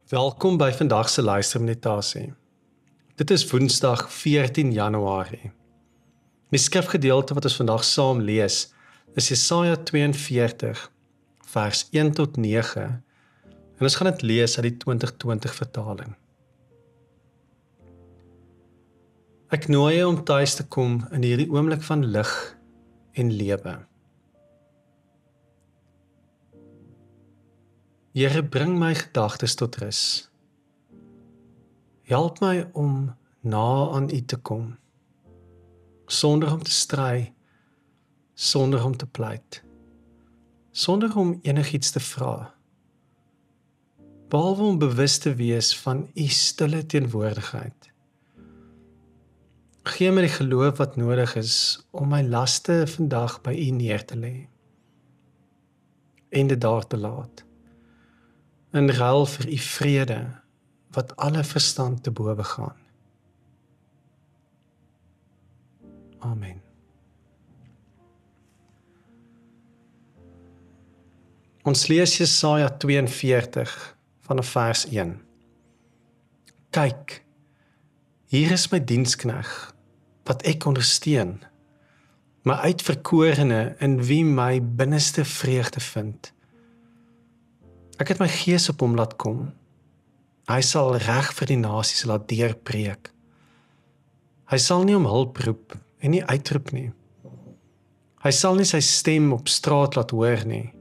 Welkom by vandag se luistermeditasie. Dit is Woensdag 14 Januarie. Die skrifgedeelte wat ons vandag saam lees is Jesaja 42 vers 1 tot 9 en ons gaan dit lees uit die 2020 vertaling. Ek nooi jou om tuis te kom in hierdie oomblik van lig en lewe. Here, bring my gedagtes tot rus. Help my om na aan U te kom, sonder om te stry, sonder om te pleit, sonder om enigiets te vra, behalwe om bewus te wees van U stille teenwoordigheid. Gee my die geloof wat nodig is om my laste vandag by U neer te lê en dit daar te laat. In ruil vir U vrede, wat alle verstand te bowe gaan. Amen. Ons lees Jesaja 42 vanaf vers 1. Kyk, hier is my dienskneg, wat ek ondersteun, my uitverkorene in wie my binneste vreugde vind. Ek het my gees op hom laat kom. Hy sal reg vir die nasies laat deurbreek. Hy sal nie om hulp roep en nie uitroep nie. Hy sal nie sy stem op straat laat hoor nie.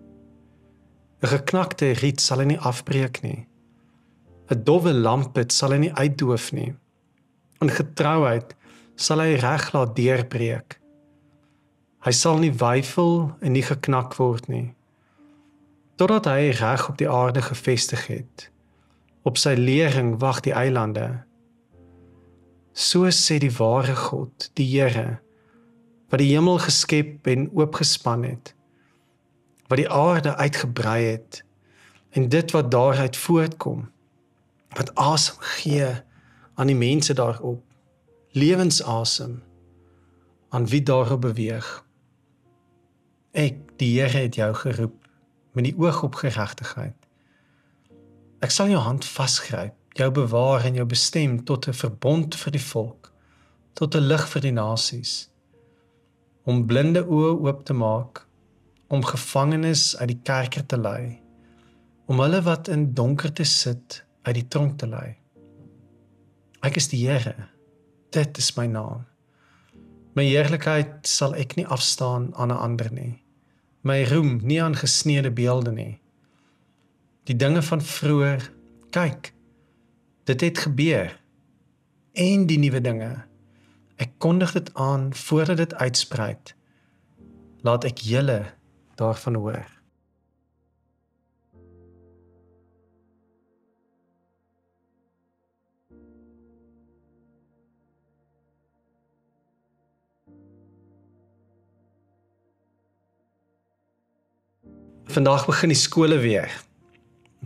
'n geknakte riet sal hy nie afbreek nie. 'n dowwe lampet sal hy nie uitdoof nie. In getrouheid sal hy reg laat deurbreek. Hy sal nie weifel en nie geknak word nie. Totdat hy reg op die aarde gevestig het. Op sy lering wag die eilande. So sê die ware God, die Here, wat die hemel geskep en oopgespan het, wat die aarde uitgebrei het, en dit wat daaruit voortkom, wat asem gee aan die mense daarop, lewensasem, aan wie daarop beweeg. Ek, die Here, het jou geroep, met die oog op geregtigheid. Ek sal jou hand vasgryp, jou bewaar en jou bestem tot 'n verbond vir die volk, tot 'n lig vir die nasies, om blinde oë oop te maak, om gevangenes uit die kerker te lei, om hulle wat in donkerte sit uit die tronk te lei. Ek is die Here, dit is my naam. My heerlikheid sal ek nie afstaan aan 'n ander nie. My roem nie aan gesneede beelde nie. Die dinge van vroeër, kyk, dit het gebeur. En die nuwe dinge, ek kondig dit aan voordat dit uitspruit. Laat ek julle daarvan hoor. Vandag begin die skole weer.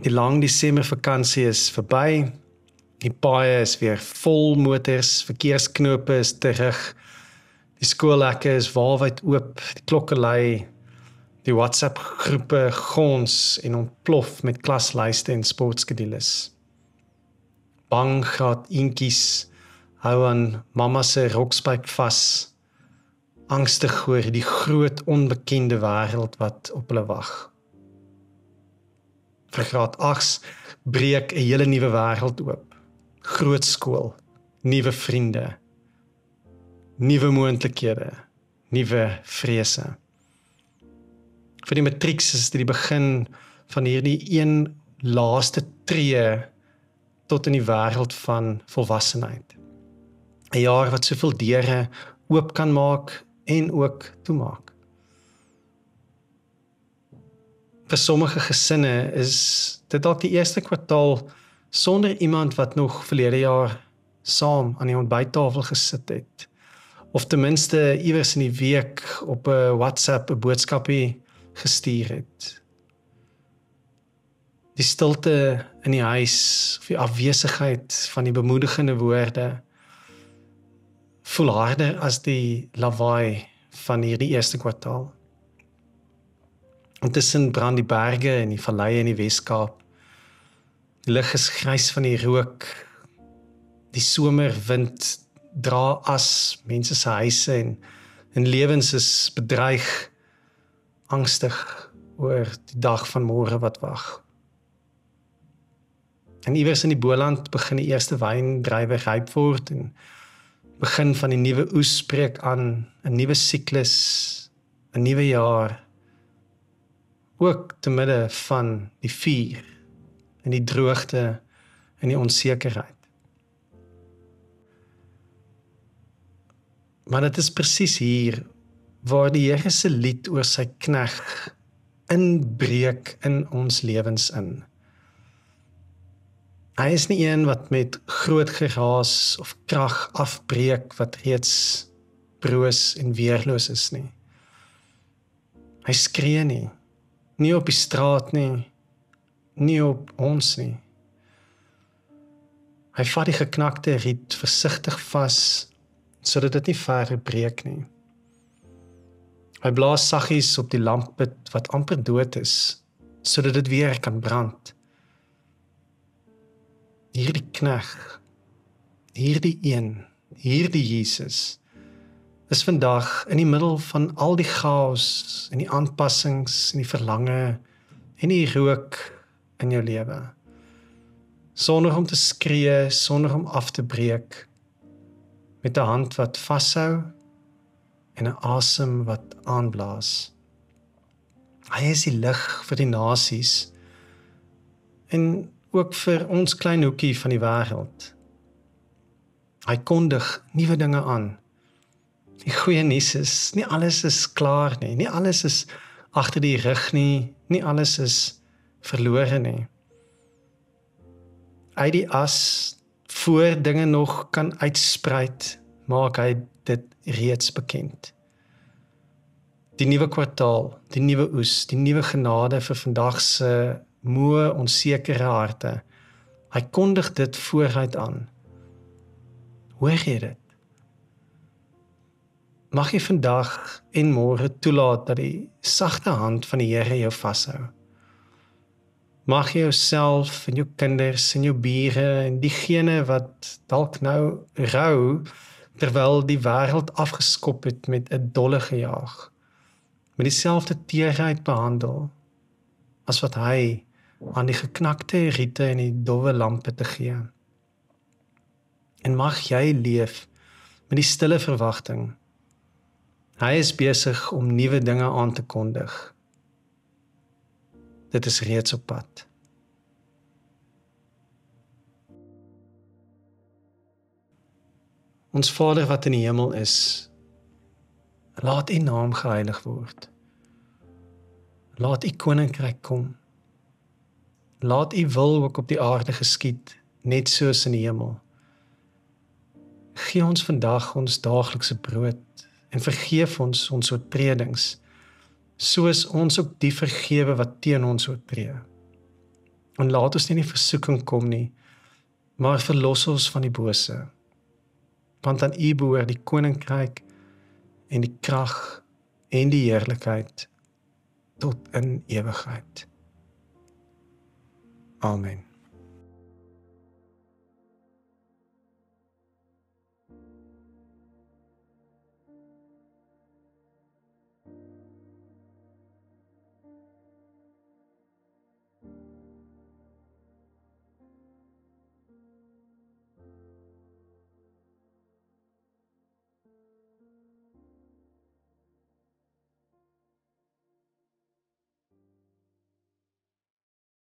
Die lang Desember vakansie is verby. Die paaie is weer vol motors, verkeersknope is terug. Die skoolhekke is waalwyd oop, die klokke lui, die WhatsApp groepe gons en ontplof met klaslyste en sportskedules. Bang graad eentjies hou aan mamma se rokspyp vas. Angstig oor die groot onbekende wêreld wat op hulle wag. Vir graad 8 breek 'n hele nuwe wêreld oop. Groot skool, nuwe vriende, nuwe moontlikhede, nuwe vrese. Vir die matrieks is dit die begin van hierdie een laaste tree tot in die wêreld van volwassenheid. 'n jaar wat soveel deure oop kan maak en ook toemaak. Vir sommige gesinne is dit dalk die eerste kwartaal sonder iemand wat nog verlede jaar saam aan die ontbyttafel gesit het, of ten minste iewers in die week op 'n WhatsApp 'n boodskapie gestuur het. Die stilte in die huis, of die afwesigheid van die bemoedigende woorde, voel harder as die lawaai van hierdie eerste kwartaal. Intussen brand die berge en die valleie in die Weskaap. Die lug is grys van die rook. Die somerwind dra as, mense se huise en lewens is bedreig, angstig oor die dag van môre wat wag. En iewers in die Boland begin die eerste wyndruiwe ryp word en begin van die nuwe oes spreek aan, 'n nuwe siklus, 'n nuwe jaar, ook te midde van die vuur en die droogte en die onsekerheid. Maar dit is presies hier waar die Here se lied oor sy knegg inbreek in ons lewens in. Hy is nie een wat met groot geraas of krag afbreek wat reeds broos en weerloos is nie. Hy skree nie op die straat nie op ons nie. Hy vat die geknakte riet versigtig vas, sodat dit nie verder breek nie. Hy blaas saggies op die lampet wat amper dood is, sodat dit weer kan brand. Hierdie knegg, hierdie een, hierdie Jesus, is vandag in die middel van al die chaos en die aanpassings en die verlange en die rook in jou lewe. Sonder om te skree, sonder om af te breek, met 'n hand wat vashou en 'n asem wat aanblaas. Hy is die lig vir die nasies en ook vir ons klein hoekie van die wêreld. Hy kondig nuwe dinge aan. Die goeie nuus is, nie alles is klaar nie alles is agter die rug nie alles is verlore nie. Uit die as, voor dinge nog kan uitspruit, maak hy dit reeds bekend. Die nuwe kwartaal, die nuwe oes, die nuwe genade vir vandag se moe, onsekere harte. Hy kondig dit vooruit aan. Hoor jy dit? Mag jy vandag en môre toelaat dat die sagte hand van die Here jou vashou. Mag jy jouself en jou kinders en jou bure en diegene wat dalk nou rou, terwyl die wêreld afgeskop het met 'n dolle gejaag, met dieselfde teerheid behandel, as wat hy aan die geknakte riete en die dowwe lampe te gee. En mag jy leef met die stille verwagting. Hy is besig om nuwe dinge aan te kondig. Dit is reeds op pad. Ons Vader wat in die hemel is, laat U naam geheilig word. Laat U koninkryk kom. Laat U wil ook op die aarde geskied, net soos in die hemel. Gee ons vandag ons daaglikse brood en vergeef ons oortredings, soos ons ook die vergewe wat teen ons oortree. En laat ons nie in die versoeking kom nie, maar verlos ons van die bose. Want aan U behoort die koninkryk en die krag en die heerlikheid tot in ewigheid. Amen.